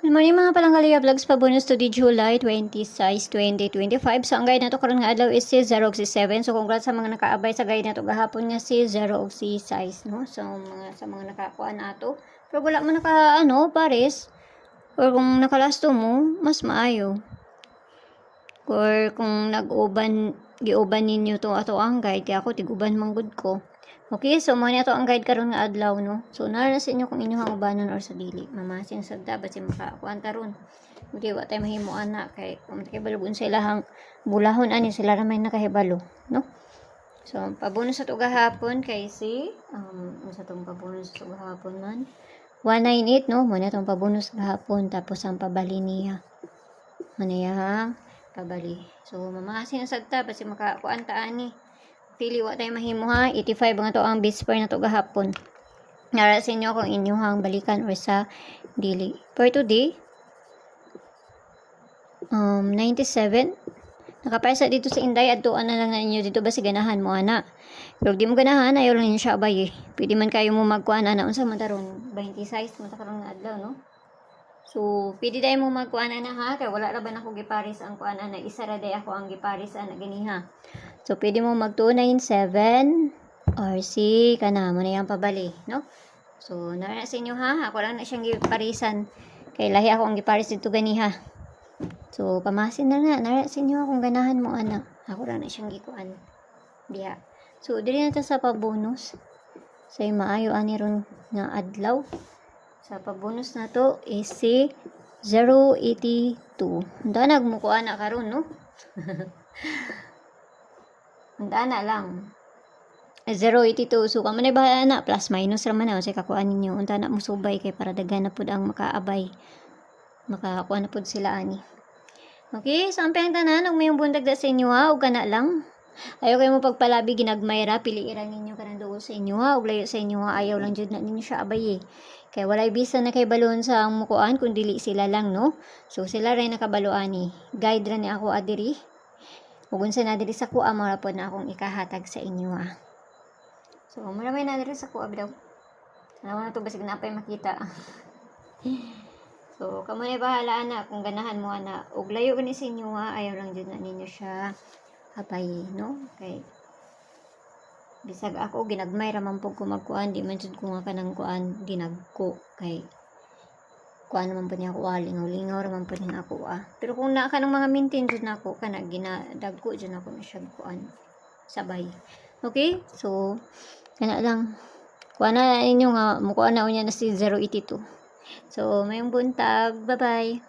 Good morning mga palanggalia vlogs pa bonus to the July 26, 2025. So ang guide nato karon nga adlaw is si 0 si 7. So congrats sa mga nakaabay sa guide nato gahapon nga si 0 si 6, no? So sa mga nakakuha nato. Pero wala man naka pares or kung nakalasto mo, mas maayo. Or kung giuban ninyo to ato ang guide, kaya ako tiguban manggod ko. Okay, so mo ni ato ang guide karon nga adlaw, no. So nara sa inyo kung inyong ubanon or sa dili. Mamasin sa dapat si makakuan taron. Di wa tay mahimo ana kay kung kahibalon sa ilahang bulahon ani sila ra may nakahibalo, no. So pabonus sa to gahapon kay si sa tong pabonus sa gahapon man 198, no. Mo ni atong pabonus gahapon tapos ang pabali niya. Manayang pabali. So mamasin sa dapat si makakuan ta ani. Pili wa tayo mahimo ha. 85 nga to ang best pair na to gahapon. Nara sa inyo kung inyong balikan or sa dili. For today, 97. Nakaparsa dito sa Inday. Adtuan na lang na inyo dito ba si ganahan mo ana. Pero di mo ganahan, ayaw lang yun siya abay eh. Pwede man kayo mo magkuhan ana. Unsa man taron 26 mo taron nga adlaw, no? So, pwede tayo mo magkuhan ana ha. Kaya wala ra ba na ako giparis ang kuhan ana. Isa ra day ako ang giparis ana ganiha. So, pwede mo mag 297 or si kana mo na yung pabali, no? So, nara sa inyo ha. Ako lang na siyang giparisan. Kay lahi ako ang giparis dito ganiha. So, pamasin na nga. Nara sa inyo kung ganahan mo ana. Ako lang na siyang gikuan. Diha. So, dili na ta sa pabonus. Say maayo ani ron nga adlaw. Sa pabonus na to is si 082. Handa nagmukuha na karon, no? Handa na lang. 082. So, kamo na bahala na. Plus minus raman na. Kasi kakuha ninyo. Unta na mo subay kay para daghan na po ang makaabay. Makakuha na po sila ani. Okay? So, ang tanan. Huwag may yung bundag da sa inyo ha. Huwag ka na lang. Ayaw kayo mo pagpalabi ginagmayra. Piliiran ninyo ka ng doon sa inyo ha. Huwag layo sa inyo ha. Ayaw lang dyan na ninyo siya abay eh. Kaya walay bisa na kay balon sa mukuan kung dili sila lang, no? So, sila rin nakabaluan ni. Guide rin ni ako adiri. Huwag sa nadiri sa kuha, mga po na akong ikahatag sa inyo, ha. So, maramay nadiri sa kuha, daw. Alam mo na ito, basig na pa makita. So, kamo na bahala na kung ganahan mo, na. Huwag layo gani sa inyo, ha. Ayaw lang dyan na ninyo siya hapay, no? Okay. Bisag ako ginagmay raman po ko magkuan, di man jud ko nga kanang kuan dinagko kay kuan naman po niya ako lingaw raman po niya ako pero kung naa ka ng mga maintain jud nako kana ginadagko jud nako na siya kuan sabay. Okay, so kana lang kuan na inyo nga mukuan na unya na si 082. So mayong buntag, bye bye.